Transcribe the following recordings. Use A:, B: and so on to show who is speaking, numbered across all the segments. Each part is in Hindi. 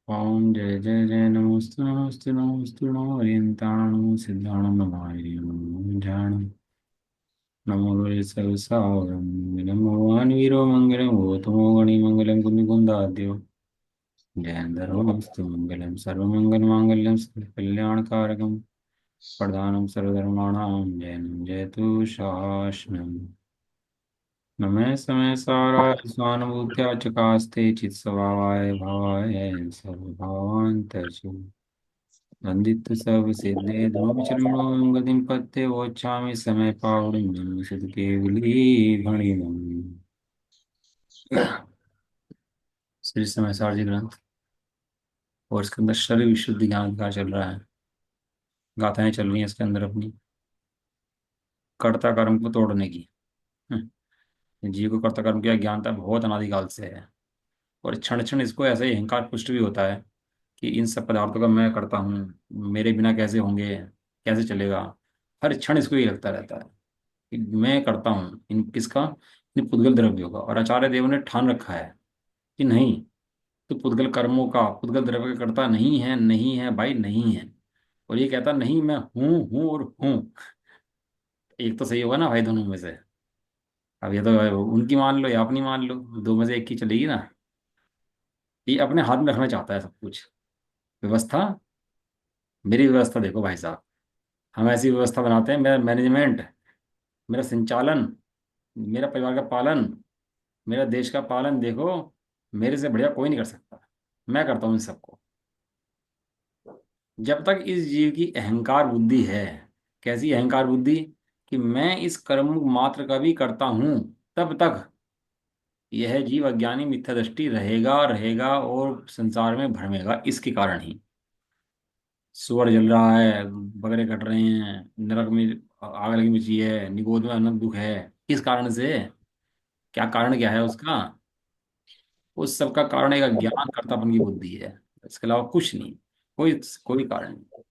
A: ओम जय जय जय नमोस्तु नमोस्तु नमोस्तु नमो ओरियंताणं सिद्धाणं नमामि जानं नमो वै सर्वसावरं नमो वानवीरो मङ्गलं गौतमो गणिमङ्गलं कुन्दिकुन्दाद्यो जयन्दरोस्तु मङ्गलं सर्वमङ्गलमाङ्गल्यं सर्वकल्याणकारकं प्रधानं सर्वधर्माणां जयनं जयतु शासनम् नमः समय साराय स्वानुभूत्या चकास्ते चित्स्वभावाय भावाय सर्वभावान्तर्षु वन्दित सर्वसिद्धे ध्रुवचरणो गतिं पत्ते वोच्छामि समय पावनं सदकेवली भणिनम् श्री समय सारजी ग्रंथ और इसके अंदर शरीर विशुद्धि ज्ञान का चल रहा है। गाथाएं चल रही हैं इसके अंदर अपनी कर्ता कर्म को तोड़ने की। जीव को कर्ता कर्म की अज्ञानता बहुत अनादिकाल से है और क्षण क्षण इसको ऐसे ही अहंकार पुष्ट भी होता है कि इन सब पदार्थों का मैं करता हूँ, मेरे बिना कैसे होंगे, कैसे चलेगा। हर क्षण इसको ये लगता रहता है कि मैं करता हूँ इन किसका, इन पुद्गल द्रव्यों का। और आचार्य देव ने ठान रखा है कि नहीं, तो पुद्गल कर्मों का, पुद्गल द्रव्य का कर्ता नहीं है, नहीं है भाई, नहीं है। और ये कहता नहीं मैं हूँ और हूँ। एक तो सही होगा ना भाई दोनों में से। अब ये तो उनकी मान लो या अपनी मान लो, दो में से एक की चलेगी ना। ये अपने हाथ में रखना चाहता है सब कुछ। व्यवस्था, मेरी व्यवस्था देखो भाई साहब, हम ऐसी व्यवस्था बनाते हैं, मेरा मैनेजमेंट, मेरा संचालन, मेरा परिवार का पालन, मेरा देश का पालन देखो, मेरे से बढ़िया कोई नहीं कर सकता, मैं करता हूँ इन सबको। जब तक इस जीव की अहंकार बुद्धि है, कैसी अहंकार बुद्धि, कि मैं इस कर्म मात्र का भी करता हूं, तब तक यह जीव अज्ञानी मिथ्या दृष्टि रहेगा रहेगा और संसार में भ्रमेगा। इसके कारण ही सुअर जल रहा है, बकरे कट रहे हैं, नरक में आग लगी मची है, निगोद में अनंत दुख है। किस कारण से? क्या कारण क्या है उसका? उस सब का कारण एक अज्ञान कर्तापन की बुद्धि है, इसके अलावा कुछ नहीं। कोई कोई कारण नहीं।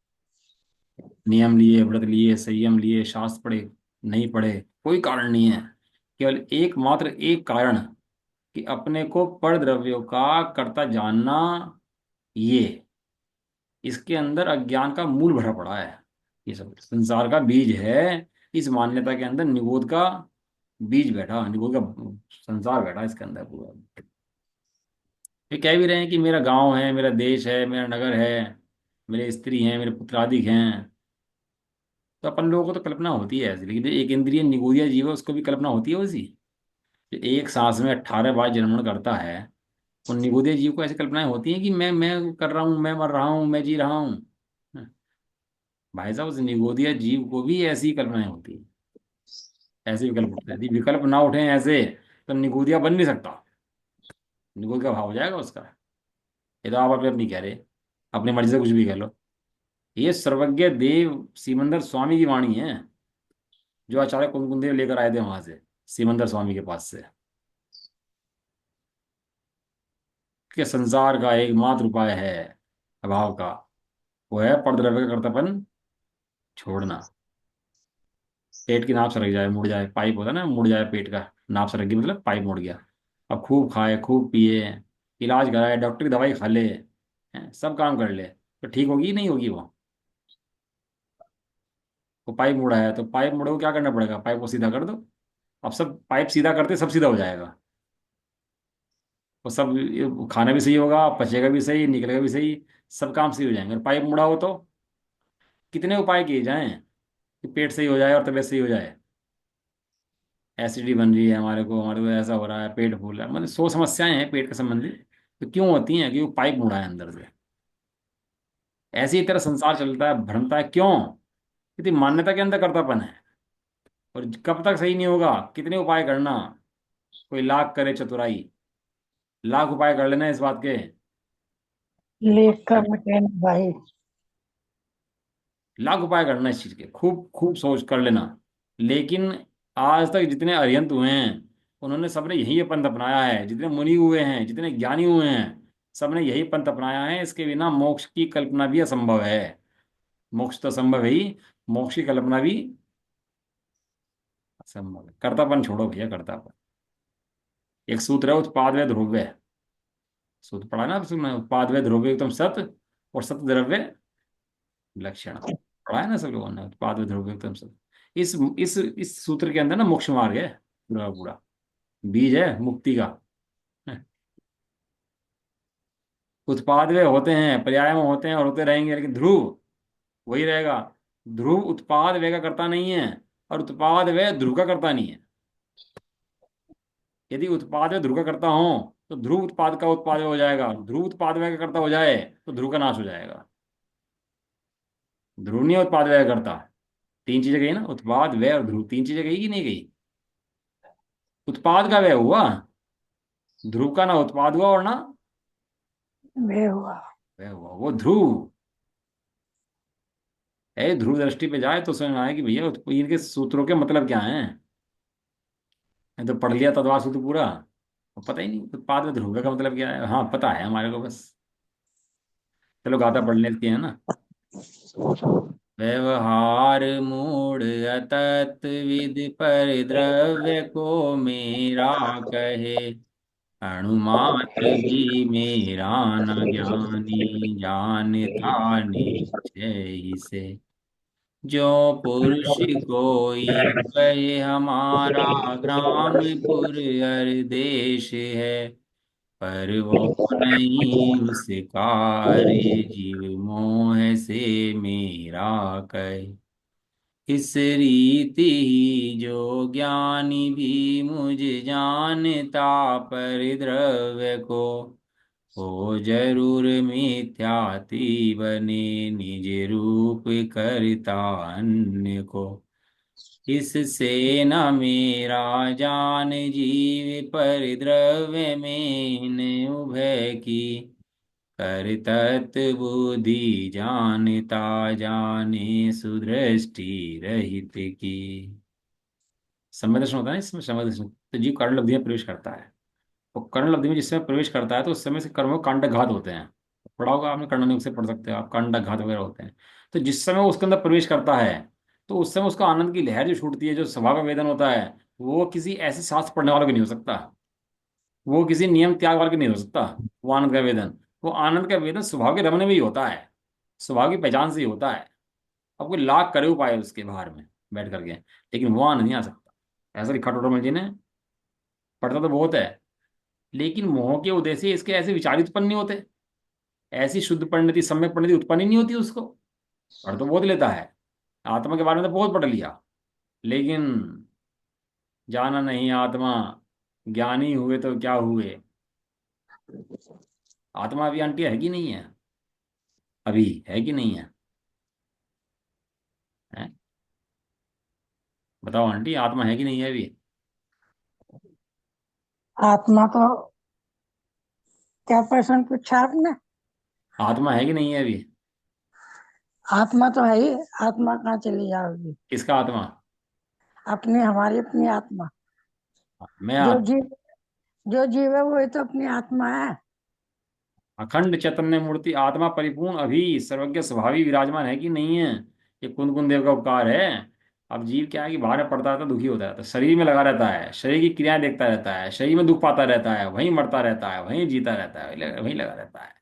A: नियम लिए, व्रत लिए, संयम लिए, शास्त्र पढ़े, नहीं पढ़े, कोई कारण नहीं है। केवल एकमात्र एक कारण, कि अपने को पर द्रव्यों का कर्ता जानना। ये इसके अंदर अज्ञान का मूल भरा पड़ा है। ये सब संसार का बीज है। इस मान्यता के अंदर निगोद का बीज बैठा, निगोद का संसार बैठा इसके अंदर पूरा। ये कह भी रहे हैं कि मेरा गांव है, मेरा देश है, मेरा नगर है, मेरे स्त्री हैं, मेरे पुत्र आदि हैं। तो अपन लोगों को तो कल्पना होती है ऐसी, लेकिन जो एक इंद्रिय निगोदिया जीव है उसको भी कल्पना होती है उसी। जो एक सांस में 18 बार जन्मन करता है, उन निगोदिया जीव को ऐसी कल्पनाएं होती हैं कि मैं कर रहा हूँ, मैं मर रहा हूँ, मैं जी रहा हूँ। भाई साहब, उस निगोदिया जीव को भी ऐसी कल्पनाएं होती हैं, ऐसे विकल्प उठते हैं। यदि विकल्प ना उठे ऐसे, तो निगोदिया बन नहीं सकता। निगोद का भाव हो जाएगा उसका। ये तो आप अपने अपनी कह रहे, अपनी मर्जी से कुछ भी कह लो। ये सर्वज्ञ देव सीमंदर स्वामी की वाणी है, जो आचार्य कुंदेव लेकर आए थे वहां से, सीमंदर स्वामी के पास से, कि संसार का एकमात्र उपाय है अभाव का, वो है परद्रव्य का कर्तव्य छोड़ना। पेट की नाप सरक जाए, मुड़ जाए, पाइप होता है ना, मुड़ जाए पेट का, नाप सरक गई मतलब पाइप मुड़ गया। अब खूब खाए, खूब पिए, इलाज कराए, डॉक्टर की दवाई खा ले, सब काम कर ले, तो ठीक होगी नहीं होगी वो पाइप मुड़ा है तो पाइप मुड़े को क्या करना पड़ेगा, पाइप को सीधा कर दो। अब सब पाइप सीधा करते सब सीधा हो जाएगा। वो सब खाना भी सही होगा, पचेगा भी सही, निकलेगा भी सही, सब काम सही हो जाएंगे। और पाइप मुड़ा हो तो कितने उपाय किए जाएं कि पेट सही हो जाए और तबीयत सही हो जाए। एसिडिटी बन रही है हमारे को ऐसा हो रहा है, पेट फूल रहा है, मतलब 100 समस्याएं हैं पेट के संबंधित। तो क्यों होती हैं? क्योंकि वो पाइप मुड़ा है अंदर से। ऐसी ही तरह संसार चलता है, भ्रमता है, क्यों? क्योंकि मान्यता के अंदर कर्तापन है। और कब तक सही नहीं होगा? कितने उपाय करना, कोई लाख करे चतुराई, लाख उपाय कर लेना इस बात के।
B: लेख का मटेन भाई।
A: लाख उपाय करना इस चीज के, खूब खूब सोच कर लेना। लेकिन आज तक जितने अरिहंत हुए हैं, उन्होंने सबने यही पंथ अपनाया है। जितने मुनि हुए हैं, जितने ज्ञानी हुए हैं, सबने यही पंथ अपनाया है। इसके बिना मोक्ष की कल्पना भी असंभव है। मोक्ष तो संभव है ही, मोक्ष की कल्पना भी असंभव है। कर्तापन छोड़ो भैया, कर्तापन। एक सूत्र है उत्पाद व ध्रुव, सूत्र पढ़ा ना सुना, उत्पाद व ध्रुव एकदम सत, और सत द्रव्य लक्षण, पढ़ा है ना सब लोगों ने, उत्पाद व ध्रुव एकदम सत। इस सूत्र के अंदर ना मोक्ष मार्ग है पूरा का पूरा, बीज है मुक्ति का। उत्पाद वे होते हैं, पर्याय में होते हैं और होते रहेंगे, लेकिन ध्रुव वही रहेगा। ध्रुव उत्पाद वे का करता नहीं है, और उत्पाद वे ध्रुव का करता नहीं है। यदि उत्पाद वे ध्रुव का करता हो तो ध्रुव उत्पाद का उत्पाद वे हो जाएगा, ध्रुव उत्पाद वे का करता हो जाए तो ध्रुव का नाश हो जाएगा। ध्रुव नहीं उत्पाद वे का करता। तीन चीजें गई ना, उत्पाद वे और ध्रुव, तीन चीजें गई कि नहीं गई? उत्पाद का वे हुआ, ध्रुव का ना उत्पाद हुआ और ना
B: वे हुआ।
A: वे हुआ, वो ध्रुव है। ध्रुव दृष्टि पे जाए तो समझ में आए कि भैया इनके सूत्रों के मतलब क्या हैं। मैं तो पढ़ लिया तदवा सूत्र पूरा, और पता ही नहीं उत्पाद में ध्रुव का मतलब क्या है। हाँ पता है हमारे को बस, चलो गाथा पढ़ लेते हैं ना। व्यवहार मूढ़ अतत विधि पर द्रव्य को मेरा कहे, अणुमात्र भी मेरा न ज्ञानी, जानता निश्चय ही से। जो पुरुष कोई कहे हमारा ग्रामपुर हर देश है, पर वो नहीं उस कार्य जीव मोह से मेरा कहे। इस रीति ही जो ज्ञानी भी मुझ जानता, परिद्रव्य को हो जरूर मिथ्याति बने, निज रूप करता अन्य को। इससे न मेरा जान जीव परिद्रव्य में न उभय की, कर तत् बुद्धि जानता जाने सुदृष्टि रहित की। समय दर्शन होता है ना इसमें, समय दर्शन तो जीव कारण लब्धि में प्रवेश करता है। तो कर्ण लब्धि में जिस समय प्रवेश करता है तो उस समय से कर्मों कांडघात होते हैं। पढ़ा होगा आपने, कर्णनियोग से पढ़ सकते हो आप, कांडघात वगैरह होते हैं। तो जिस समय वो उसके अंदर प्रवेश करता है तो उस समय उसका आनंद की लहर जो छूटती है, जो स्वभाव का वेदन होता है, वो किसी ऐसे शास्त्र पढ़ने वालों के नहीं हो सकता। वो किसी नियम त्याग वाले के नहीं हो सकता। वो आनंद का वेदन, वो आनंद का वेदन स्वभाव के रमने में ही होता है, स्वभाव की पहचान से ही होता है। अब कोई लाख करे उपाय उसके बाहर में बैठ करके, लेकिन वो आनंद नहीं आ सकता। ऐसा लिखा टोटल जी ने, पढ़ता तो बहुत है, लेकिन मोह के उदय से इसके ऐसे विचार ही उत्पन्न नहीं होते। ऐसी शुद्ध परिणति, सम्यक परिणति उत्पन्न ही नहीं होती उसको। पढ़ तो बहुत लेता है, आत्मा के बारे में तो बहुत पढ़ लिया, लेकिन जाना नहीं आत्मा, ज्ञानी हुए तो क्या हुए। आत्मा अभी आंटी है कि नहीं है? अभी है कि नहीं है? हैं? बताओ आंटी, आत्मा है कि नहीं है अभी?
B: आत्मा तो, क्या प्रश्न पूछा आपने?
A: आत्मा है कि नहीं है अभी?
B: आत्मा तो है ही। आत्मा कहाँ चली जाओगी?
A: किसका आत्मा?
B: अपनी, हमारी अपनी आत्मा।
A: मैं
B: जो जीव जो जीव है वही तो अपनी आत्मा है।
A: अखंड चैतन्य मूर्ति आत्मा परिपूर्ण अभी सर्वज्ञ स्वभावी विराजमान है कि नहीं है? ये कुंद कुंद देव का उपकार है। अब जीव क्या है कि बाहर में पड़ता रहता है, दुखी होता रहता है, शरीर में लगा रहता है, शरीर की क्रियाएं देखता रहता है, शरीर में दुख पाता रहता है, वहीं मरता रहता है, वहीं जीता रहता है, वहीं लगा रहता है।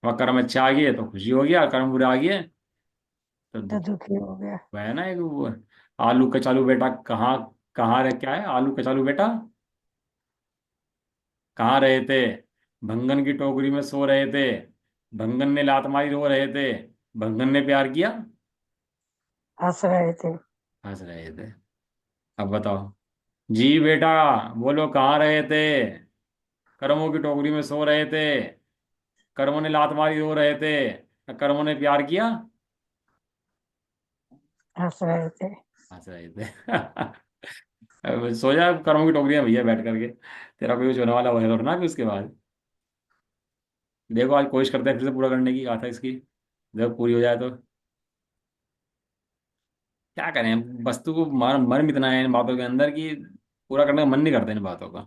A: वह कर्म अच्छे आ गए तो खुशी हो गया, कर्म बुरे आ गए तो
B: तो
A: दुख।
B: दुखी हो गया।
A: वह है ना एक वो, आलू कचालू बेटा कहाँ, कहाँ रह, क्या है आलू कचालू बेटा कहाँ रहे थे? भंगन की टोकरी में सो रहे थे, भंगन ने लात मारी रो रहे थे, भंगन ने प्यार किया,
B: हंस रहे थे।
A: हंस रहे थे। अब बताओ, जी बेटा बोलो कहाँ रहे थे? कर्मों की टोकरी में सो रहे थे, कर्मों ने लात मारी रो रहे थे, कर्मों ने प्यार किया,
B: हंस रहे थे।
A: हंस रहे थे। अब सो जा कर्मों की टोकरी में भैया बैठ करके, तेरा कोई कुछ होने वाला है थोड़ा ना कि उसके बाद। देखो आज कोशिश करते हैं फिर से पूरा करने की, कहा था इसकी, जब पूरी हो जाए तो। क्या करें, वस्तु को मर्म इतना है इन बातों के अंदर कि पूरा करने का मन नहीं करता इन बातों का।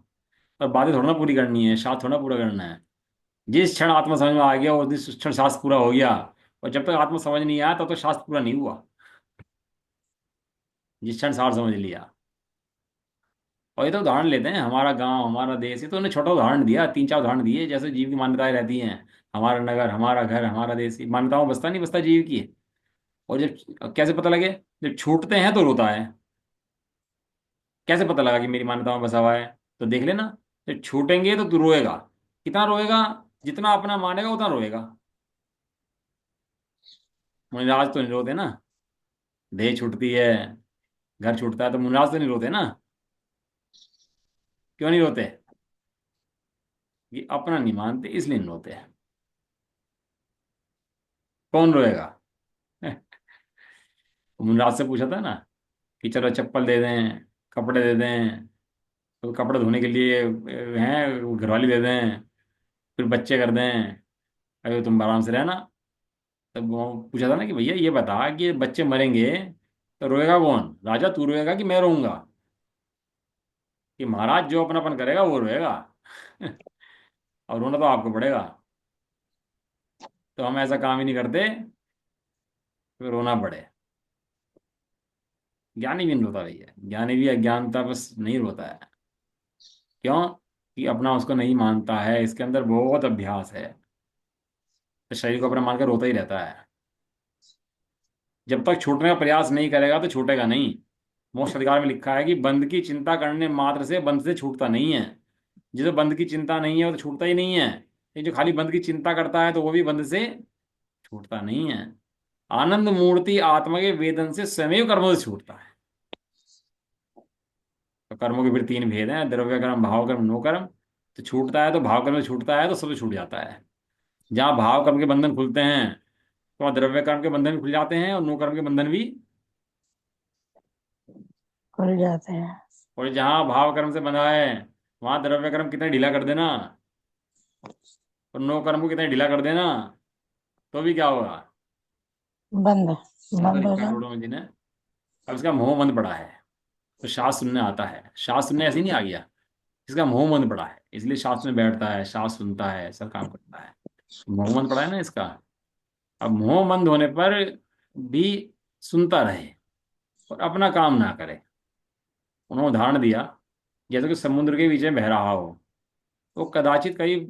A: और बातें थोड़ा ना पूरी करनी है, शास्त्र थोड़ा ना पूरा करना है। जिस क्षण आत्मा समझ में आ गया और जिस क्षण शास्त्र पूरा हो गया, और जब तक आत्मा समझ नहीं आया तब तो शास्त्र पूरा नहीं हुआ। जिस क्षण सार समझ लिया, और ये तो उदाहरण लेते हैं, हमारा गांव, हमारा देश, ये तो उन्हें छोटा उदाहरण दिया, तीन चार उदाहरण दिए, जैसे जीव की मान्यताएं रहती हैं। हमारा नगर, हमारा घर, हमारा देश, ये मान्यताओं में बसता नहीं बसता जीव की। और जब कैसे पता लगे, जब छूटते हैं तो रोता है। कैसे पता लगा कि मेरी मान्यताओं में बसा हुआ है? तो देख लेना, जब छूटेंगे तो तू रोएगा। कितना रोएगा? जितना अपना मानेगा उतना रोएगा। मुनिराज तो नहीं रोते ना। देह छूटती है, घर छूटता है, तो मुनिराज तो नहीं रोते ना। क्यों नहीं रोते? कि अपना नहीं मानते इसलिए नहीं रोते। कौन रोएगा? मुनिराज से पूछा था ना कि चलो चप्पल दे दें, कपड़े दे दें, तो कपड़े धोने के लिए हैं घरवाली दे दें, फिर बच्चे कर दें, अरे तुम आराम से रहना। तब वो पूछा था ना कि भैया ये बता कि बच्चे मरेंगे तो रोएगा कौन? राजा तू रोएगा कि मैं रोऊंगा? कि महाराज जो अपनापन करेगा वो रोएगा। और रोना तो आपको पड़ेगा। तो हम ऐसा काम ही नहीं करते तो रोना पड़े। ज्ञानी भी नहीं रोता भैया, ज्ञानी भी अज्ञानता बस नहीं रोता है। क्यों? कि अपना उसको नहीं मानता है, इसके अंदर बहुत अभ्यास है। तो शरीर को अपना मानकर रोता ही रहता है। जब तक छूटने का प्रयास नहीं करेगा तो छूटेगा नहीं। मोक्ष अधिकार में लिखा है कि बंध की चिंता करने मात्र से बंध से छूटता नहीं है। जिसे बंध की चिंता नहीं है वो तो छूटता ही नहीं है। ये जो खाली बंध की चिंता करता है तो वो भी बंध से छूटता नहीं है। आनंद मूर्ति आत्मा के वेदन से स्वयं कर्मों से छूटता है। तो कर्मों के फिर तीन भेद हैं, द्रव्य कर्म, भाव कर्म, नो कर्म। तो छूटता है तो भाव कर्म से छूटता है तो सब छूट जाता है। जहाँ भाव कर्म के बंधन खुलते हैं तो वहाँ द्रव्य कर्म के बंधन भी खुल जाते हैं और नो कर्म के बंधन भी।
B: खुल जाते हैं।
A: और जहाँ भाव कर्म से बंधा है वहाँ द्रव्य कर्म कितने ढीला कर देना और नो कर्म को कितने ढीला कर देना, तो भी क्या होगा?
B: बंद।
A: ऐसा
B: बंद हो
A: लिखा है
B: जाए।
A: करोड़ों में जी ने। अब इसका मोह बंद पड़ा है तो शास्त्र सुनने आता है। शास्त्र सुनने ऐसे ही नहीं आ गया, इसका मोह बंद पड़ा है इसलिए शास्त्र में बैठता है, शास्त्र सुनता है, सब काम करता है। मोह बंद पड़ा है ना इसका। अब मोह बंद होने पर भी सुनता रहे और अपना काम ना करे। उन्होंने उदाहरण दिया, जैसे कि समुद्र के बीच में बह रहा हो, तो कदाचित कहीं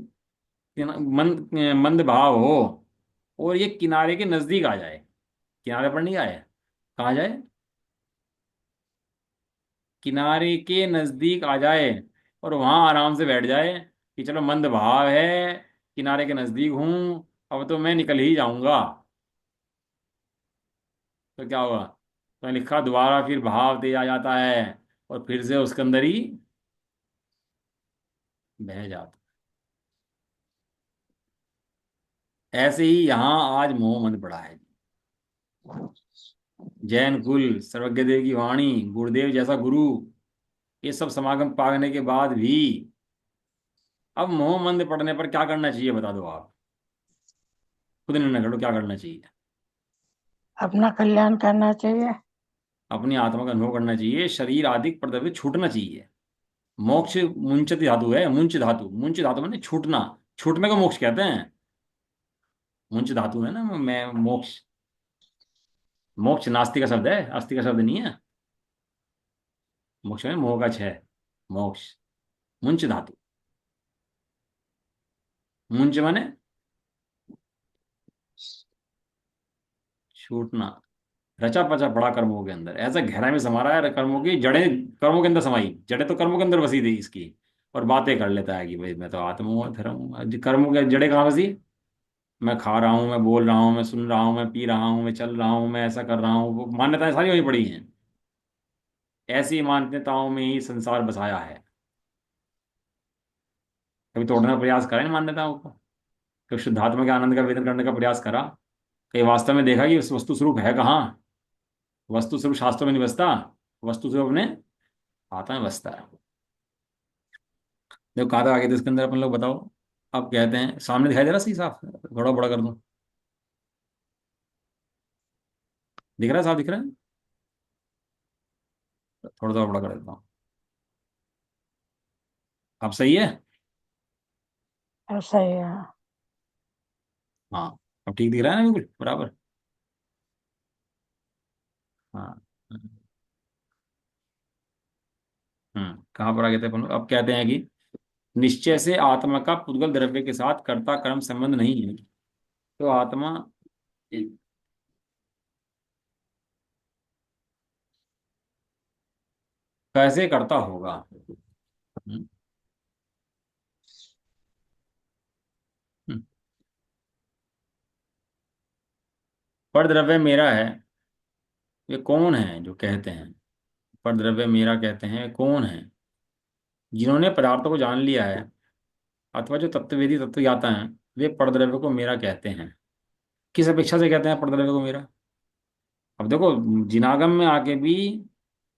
A: मंद मंद भाव हो और ये किनारे के नजदीक आ जाए। किनारे पर नहीं आए, कहाँ जाए? किनारे के नजदीक आ जाए और वहां आराम से बैठ जाए कि चलो मंद भाव है, किनारे के नजदीक हूं, अब तो मैं निकल ही जाऊंगा। तो क्या होगा? तो लिखा दोबारा फिर भाव तेज आ जाता है और फिर से उसके अंदर ही बह जाता। ऐसे ही यहाँ आज मोह मन पड़ा है। जैन कुल, सर्वज्ञ देव की वाणी, गुरुदेव जैसा गुरु, ये सब समागम पाने के बाद भी अब मोह मंद पड़ने पर क्या करना चाहिए बता दो आप। खुद निर्णय करो क्या करना चाहिए।
B: अपना कल्याण करना चाहिए।
A: अपनी आत्मा का अनुभव करना चाहिए, शरीर आदि पदार्थ से छूटना चाहिए। मोक्ष मुंचति धातु है, मुंच धातु, मुंच धातु मैंने छूटना। छूटने को मोक्ष कहते हैं। मुंच धातु है ना, मैं मोक्ष। मोक्ष नास्ति का शब्द है, अस्थि का शब्द नहीं है। मोक्ष में मोह का छह, मोक्ष। मुंच धातु, मुंच माने छूटना। रचा पचा पड़ा कर्मों के अंदर, ऐसा गहराई में समा रहा है, कर्मों की जड़ें कर्मों के अंदर समाई, जड़ें तो कर्मों के अंदर बसी थी इसकी। और बातें कर लेता है कि भाई मैं तो आत्मा हूँ, धर्म हूँ। कर्मों के जड़ें कहाँ बसी? मैं खा रहा हूँ, मैं बोल रहा हूँ, मैं सुन रहा हूँ, मैं पी रहा हूँ, मैं चल रहा हूँ, मैं ऐसा कर रहा हूँ, वो मान्यताएं सारी वही पड़ी हैं। ऐसी मान्यताओं में ही संसार बसाया है। कभी तोड़ने का प्रयास करा इन मान्यताओं को? कभी शुद्धात्मा के आनंद का वेदन करने का प्रयास करा? कहीं वास्तव में देखा कि उस वस्तु स्वरूप है कहाँ? वस्तु स्वरूप शास्त्रों में नहीं बसता, वस्तु स्वरूप अपने आत्मा में बसता है। देखो कहाँ तक आगे थे इसके अंदर अपन लोग, बताओ। अब कहते हैं, सामने दिखाई दे रहा सही साफ? थोड़ा बड़ा कर दो। दिख रहा है? साफ दिख रहा है? थोड़ा थोड़ा बड़ा कर देता हूँ। अब सही है?
B: ऐसा ही है।
A: हाँ, अब ठीक दिख रहा है ना, बिल्कुल बराबर। हाँ। कहाँ पर आ गए थे अपन लोग? अब कहते हैं कि निश्चय से आत्मा का पुद्गल द्रव्य के साथ कर्ता कर्म संबंध नहीं है। तो आत्मा कैसे करता होगा? हम्म, हम्म। पर द्रव्य मेरा है, ये कौन है जो कहते हैं? पर द्रव्य मेरा कहते हैं कौन है? जिन्होंने पदार्थों को जान लिया है, अथवा जो तत्ववेदी तत्वज्ञाता हैं, वे परद्रव्य को मेरा कहते हैं। किस अपेक्षा से कहते हैं परद्रव्य को मेरा? अब देखो, जिनागम में आके भी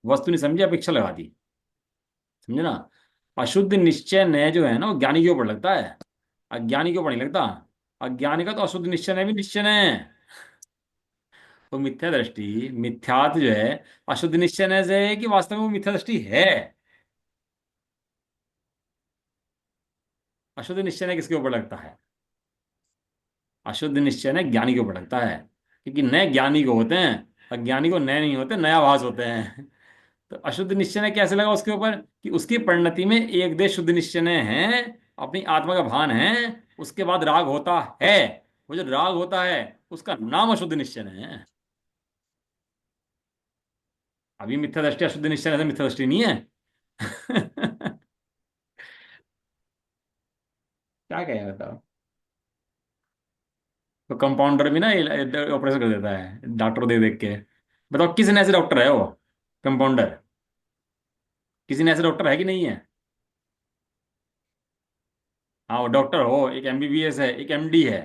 A: वस्तु नहीं समझी, अपेक्षा लगा दी। समझे ना? अशुद्ध निश्चय नय जो है ना, वो ज्ञानी के ऊपर लगता है, अज्ञानी के ऊपर नहीं लगता। अज्ञानी का तो अशुद्ध निश्चय नय भी निश्चय है। तो मिथ्या दृष्टि, मिथ्यात्व जो है, अशुद्ध निश्चय नय से है कि वास्तव में वो मिथ्या दृष्टि है? अशुद्ध निश्चय नय किसके ऊपर लगता है? अशुद्ध निश्चय नय ज्ञानी के ऊपर लगता है, क्योंकि नय ज्ञानी को होते हैं, अज्ञानी को नय नहीं होते, नयाभास होते हैं। तो अशुद्ध निश्चय कैसे लगा उसके ऊपर? कि उसकी परिणति में एक देश शुद्ध निश्चय है, अपनी आत्मा का भान है, उसके बाद राग होता है। वो जो राग होता है, उसका नाम अशुद्ध निश्चय है। अभी मिथ्या दृष्टि अशुद्ध निश्चय से मिथ्या दृष्टि नहीं है। क्या कहें बताओ? तो कंपाउंडर भी ना ऑपरेशन कर देता है डॉक्टर देख देख के। बताओ किस ने ऐसे डॉक्टर है वो? कंपाउंडर किसी ने ऐसे डॉक्टर है कि नहीं है? हाँ, वो डॉक्टर हो, एक एमबीबीएस है, एक एमडी है।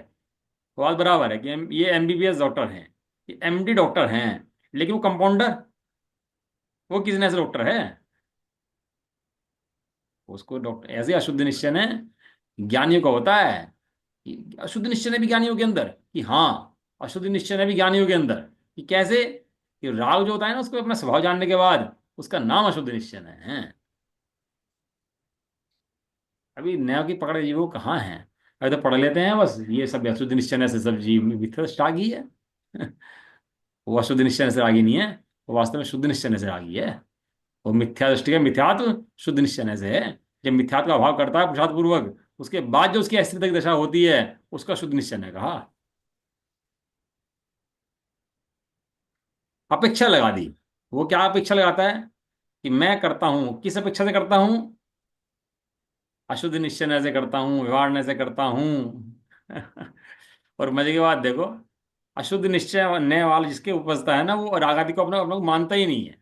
A: बात बराबर है कि ये एमबीबीएस डॉक्टर हैं, ये एमडी डॉक्टर हैं, लेकिन वो कंपाउंडर, वो किस ने से डॉक्टर है? उसको डॉक्टर ऐसे अशुद्ध निश्चय है, ज्ञानियों का होता है। कि अशुद्ध निश्चय है भी ज्ञानियों के अंदर, कि हाँ, अशुद्ध निश्चय है भी ज्ञानियों के अंदर। कि कैसे? कि राग जो होता है ना, उसको अपना स्वभाव जानने के बाद उसका नाम अशुद्ध निश्चय है। अभी नया की पकड़ जीवो कहाँ है? अभी तो पढ़ लेते हैं बस, ये सब अशुद्ध निश्चय से सब जीव में वित्त आ गई है। वो अशुद्ध निश्चय से आगे नहीं है, वो वास्तव में शुद्ध निश्चय से आगे है। वो मिथ्या दृष्टि का मिथ्यात्व शुद्ध निश्चय से है। जब मिथ्यात्व का भाव करता है पुरुषार्थ पूर्वक, उसके बाद जो उसकी अस्तित्व की दशा होती है, उसका शुद्ध निश्चय ने कहा। अपेक्षा लगा दी। वो क्या अपेक्षा लगाता है? कि मैं करता हूं, किस अपेक्षा से करता हूं? अशुद्ध निश्चय से करता हूं, व्यवहार से करता हूं। और मजे की बात देखो, अशुद्ध निश्चय नए वाला जिसके उपजता है ना, वो राग आदि को अपना अपना को मानता ही नहीं है।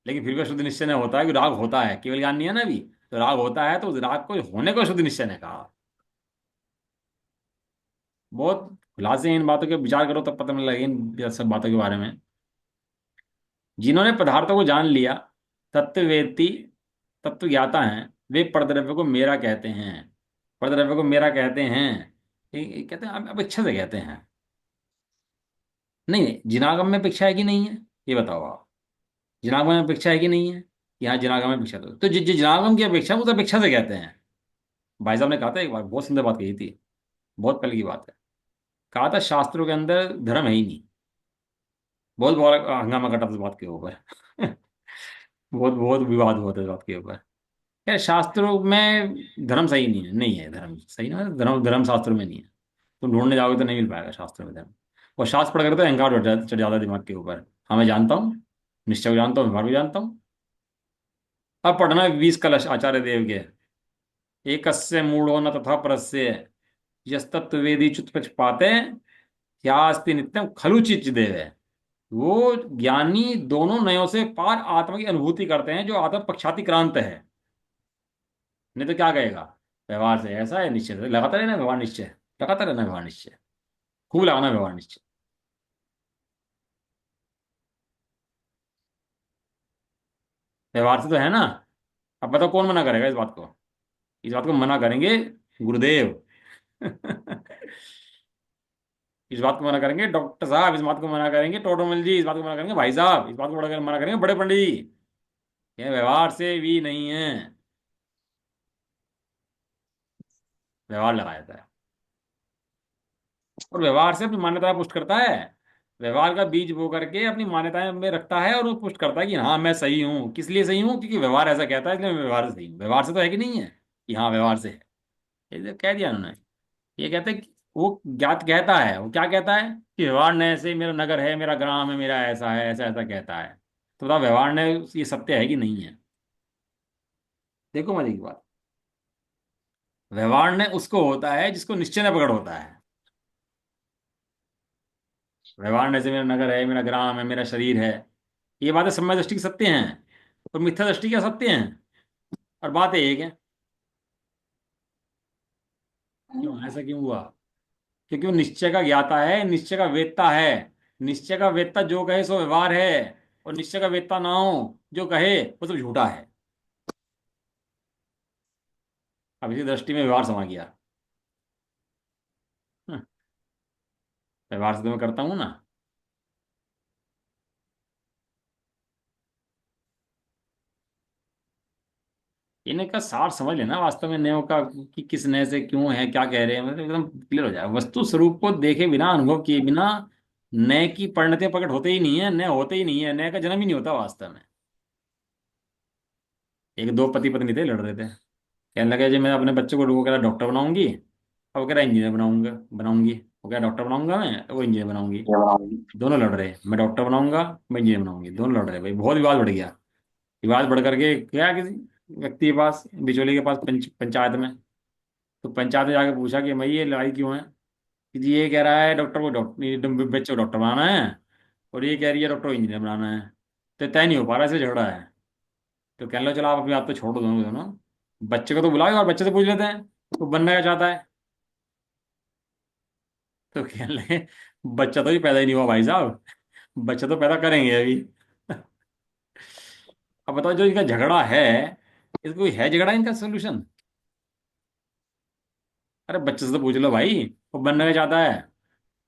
A: लेकिन फिर भी अशुद्ध निश्चय होता है कि राग होता है, केवल ज्ञान नहीं है ना अभी। तो राग होता है, तो उस राग को होने को अशुद्ध निश्चय ने कहा। बहुत खुलासे इन बातों के विचार करो तब पता लगेगा इन सब बातों के बारे में। जिन्होंने पदार्थों को जान लिया, तत्ववेत्ती तत्व ज्ञाता हैं, वे परद्रव्य को मेरा कहते हैं। परद्रव्य को मेरा कहते हैं, ये कहते हैं अपेक्षा से कहते हैं। नहीं नहीं, जिनागम में अपेक्षा है कि नहीं है? ये बताओ आप। जिनागम में अपेक्षा है कि नहीं है? यहाँ जिनागम में अपेक्षा तो जिस जिनागम की अपेक्षा है, वो तो अपेक्षा से कहते हैं। भाई साहब ने कहा था एक बार, बहुत सुंदर बात कही थी, बहुत पहले की बात है। कहा था शास्त्रों के अंदर धर्म है ही नहीं। बहुत बड़ा हंगामा कटा था इस बात के ऊपर। बहुत बहुत विवाद हुआ था इस बात के ऊपर। यार शास्त्रों में धर्म सही नहीं है, नहीं है धर्म सही ना, धर्म धर्म शास्त्रों में नहीं है। तुम ढूंढने जाओगे तो नहीं मिल पाएगा शास्त्रों में धर्म। और शास्त्र पढ़ कर तो अहंकार चढ़ जाता है दिमाग के ऊपर। हाँ मैं जानता हूँ, निश्चय को जानता हूँ, व्यवहार भी जानता हूँ। अब पढ़ना है 20 कलश आचार्य देव के। एकस्य मूढ़ो न तथा परस्य यस्तत्वेदी चुत पाते ह्यास्ति नित्यम खलु चिच देव। वो ज्ञानी दोनों नयों से पार आत्मा की अनुभूति करते हैं, जो आत्मा पक्षातिक्रांत है। नहीं तो क्या कहेगा? व्यवहार से ऐसा है, निश्चय से लगाता रहना व्यवहार निश्चय, लगाता रहना व्यवहार निश्चय, खूब लगाना व्यवहार निश्चय। व्यवहार से तो है ना। अब बताओ कौन मना करेगा इस बात को? इस बात को मना करेंगे गुरुदेव। इस बात को मना करेंगे डॉक्टर साहब, इस बात को मना करेंगे टोटोमल जी, इस बात को मना करेंगे भाई साहब, इस बात को मना करेंगे बड़े पंडित जी। ये व्यवहार से भी नहीं है, व्यवहार लगाया जाता है। और व्यवहार से अपनी मान्यता पुष्ट करता है। व्यवहार का बीज बो करके अपनी मान्यताएं में रखता है और वो पुष्ट करता है कि हाँ मैं सही हूँ। किस लिए सही हूँ? क्योंकि व्यवहार ऐसा कहता है, इसलिए मैं व्यवहार से सही हूँ। व्यवहार से तो है कि नहीं है कि हाँ व्यवहार से है। ये तो कह दिया उन्होंने। ये कहते हैं कि वो ज्ञात कहता है, वो क्या कहता है कि व्यवहार ने ऐसे मेरा नगर है, मेरा ग्राम है, मेरा ऐसा है, ऐसा ऐसा कहता है। तो बताओ व्यवहार ने ये सत्य है कि नहीं है? देखो मजे की बात, व्यवहार ने उसको होता है जिसको निश्चय न प्रकट होता है। व्यवहार ने से मेरा नगर है, मेरा ग्राम है, मेरा शरीर है, ये बातें समय दृष्टि की सत्य हैं, और मिथ्या दृष्टि क्या सत्य हैं। और बात एक है। क्यों ऐसा क्यों हुआ? क्योंकि वो निश्चय का ज्ञाता है, निश्चय का वेत्ता है। निश्चय का वेत्ता जो कहे सो व्यवहार है, और निश्चय का वेत्ता ना हो जो कहे वो सब झूठा है। अब इसी दृष्टि में व्यवहार समा गया। हम्म, व्यवहार से तो मैं करता हूं ना। इन्हें का सार समझ लेना वास्तव में नयों का, कि किस नए से क्यों है, क्या कह रहे हैं, मतलब एकदम क्लियर हो जाए। वस्तु स्वरूप को देखे बिना, अनुभव किए बिना नए की परिणतियां प्रकट होते ही नहीं है, नए होते ही नहीं है, नए का जन्म ही नहीं होता वास्तव में। एक दो पति पत्नी थे, लड़ रहे थे। कहने लगे जी मैं अपने बच्चे को वो कह रहा डॉक्टर बनाऊंगी, अब कह रहा इंजीनियर बनाऊंगा, बनाऊंगी। वो कह रहा डॉक्टर बनाऊंगा मैं, वो इंजीनियर बनाऊंगी। दोनों लड़ रहे, मैं डॉक्टर बनाऊंगा, मैं इंजीनियर बनाऊंगी, दोनों लड़ रहे। भाई बहुत विवाद बढ़ गया। विवाद बढ़ करके गया किसी व्यक्ति के पास, बिचौलिए के पास, पंचायत में। तो पंचायत में जाके पूछा कि भाई ये लड़ाई क्यों है? कि जी ये कह रहा है डॉक्टर को, डॉक्टर बच्चे को डॉक्टर बनाना है, और ये कह रही है डॉक्टर को इंजीनियर बनाना है। तो तय नहीं हो पा रहा, इसलिए झगड़ा है। तो कहने लो चलो आप अपनी बात तो छोड़ो, दोनों दोनों बच्चे को तो बुलाओ और बच्चे से पूछ लेते हैं वो बनना क्या चाहता है। तो कहने लगे बच्चा तो ही पैदा ही नहीं हुआ भाई साहब, बच्चा तो पैदा करेंगे अभी। अब बताओ जो इनका झगड़ा है, इसको कोई है झगड़ा इनका सोल्यूशन? अरे बच्चे से तो पूछ लो भाई, वो बनना क्या चाहता है।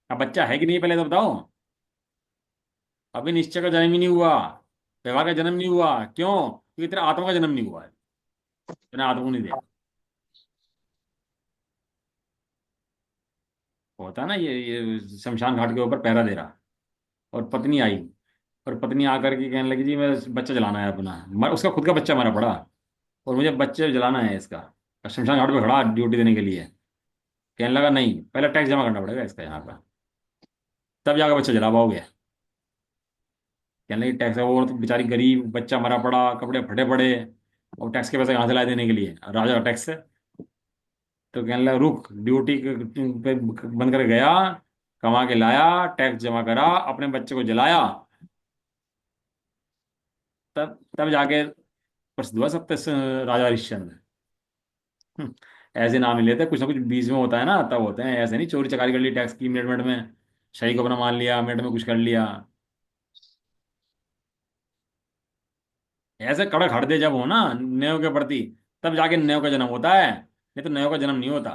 A: अब बच्चा है कि नहीं पहले तो बताओ। अभी निश्चय का जन्म ही नहीं हुआ, व्यवहार का जन्म नहीं हुआ। क्यों? क्योंकि तेरा आत्मा का जन्म नहीं हुआ है, तेरा आत्मा को नहीं देखा। होता है ना, ये शमशान घाट के ऊपर पहरा दे रहा, और पत्नी आई, और पत्नी आकर के कहने लगी जी मैं बच्चा जलाना है अपना, उसका खुद का बच्चा मरा पड़ा, और मुझे बच्चे जलाना है इसका। और शमशान घाट पे खड़ा ड्यूटी देने के लिए। कहने लगा नहीं, पहले टैक्स जमा करना पड़ेगा इसका यहाँ का, तब जाकर बच्चा जला पाओगे। कहने लगी टैक्स है, वो तो बेचारी गरीब, बच्चा मरा पड़ा, कपड़े फटे पड़े, और टैक्स के पैसे कहाँ से लाए देने के लिए, राजा का टैक्स है। तो कहने लगा रुक, ड्यूटी पे बंद कर गया, कमा के लाया, टैक्स जमा करा, अपने बच्चे को जलाया, तब तब जाके प्रसिद्ध हुआ सत्य राजा हरिश्चंद्र। हम्म, ऐसे नाम नहीं लेते, कुछ ना कुछ बीच में होता है ना, तब होते हैं। ऐसे नहीं चोरी चकारी कर ली टैक्स की मिनट मिनट में, शरीर को अपना मान लिया, मिनट में कुछ कर लिया। ऐसे कड़क हृदय जब हो ना न्यायों के प्रति, तब जाके न्यायों का जन्म होता है, नहीं तो न्यायों का जन्म नहीं होता।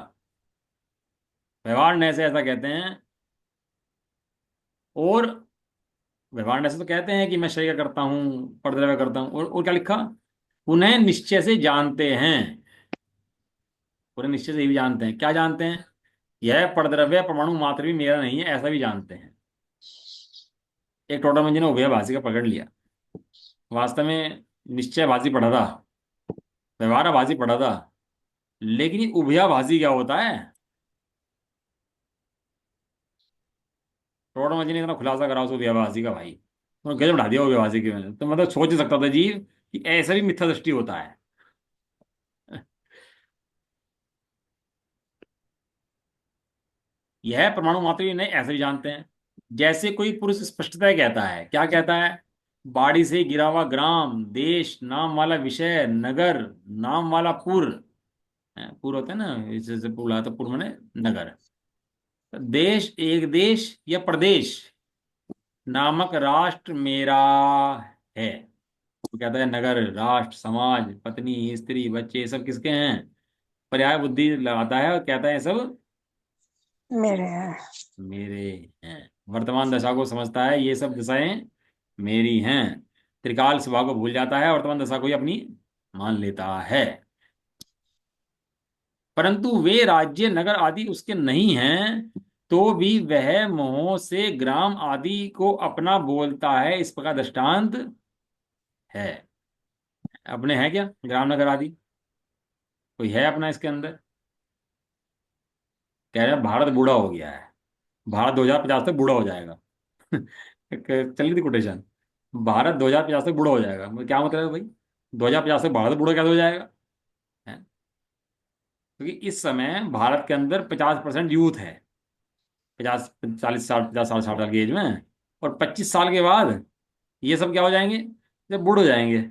A: व्यवहार न्याय से ऐसा कहते हैं। और व्यवहार न्याय से तो कहते हैं कि मैं शरीर का करता हूँ, परद्रव्य करता हूँ, और क्या लिखा, उन्हें निश्चय से जानते हैं। पूरे निश्चय से ही भी जानते हैं, क्या जानते हैं? यह परद्रव्य परमाणु मात्र भी मेरा नहीं है, ऐसा भी जानते हैं। एक टोटल मंजिल ने उभयभाषी का पकड़ लिया। वास्तव में निश्चयभाषी पढ़ा था, व्यवहारभाषी पढ़ा था, लेकिन ये उभयभाषी क्या होता है? टोटल मंजिल ने इतना खुलासा करा उस उभयभाषी का भाई, उन्होंने गजब ढा दिया उभयभाषी के में। तो मतलब सोच ही सकता था जी कि ऐसा भी मिथ्या दृष्टि होता है। यह परमाणु मात्र भी नहीं, ऐसे भी जानते हैं। जैसे कोई पुरुष स्पष्टतः कहता है, क्या कहता है? बाड़ी से गिरा हुआ ग्राम, देश नाम वाला विषय, नगर नाम वाला पुर, पुर होता है ना, जैसे पुर तो पुर माने नगर। देश, एक देश या प्रदेश नामक राष्ट्र मेरा है। वो कहता है नगर, राष्ट्र, समाज, पत्नी, स्त्री, बच्चे, ये सब किसके हैं? पर्याय बुद्धि लगाता है और कहता है ये सब
B: मेरे हैं।
A: मेरे हैं। वर्तमान दशा को समझता है, ये सब दशाएं मेरी हैं। त्रिकाल स्वभाव को भूल जाता है, वर्तमान दशा को ही अपनी मान लेता है। परंतु वे राज्य नगर आदि उसके नहीं हैं, तो भी वह मोह से ग्राम आदि को अपना बोलता है, इस प्रकार दृष्टांत है। अपने है क्या ग्राम नगर आदि? कोई है अपना इसके अंदर? कह रहे हैं भारत बूढ़ा हो गया है, भारत 2050 तक बूढ़ा हो जाएगा। चल रही थी कोटेशन, भारत 2050 तक बूढ़ा हो जाएगा, मतलब क्या मतलब है भाई? 2050 तक भारत बूढ़ा कैसे हो जाएगा? है? क्योंकि इस समय भारत के अंदर 50% यूथ है, 50 40 60 50 60 साल की एज में। और 25 साल के बाद ये सब क्या हो जाएंगे? जब बूढ़े हो जाएंगे,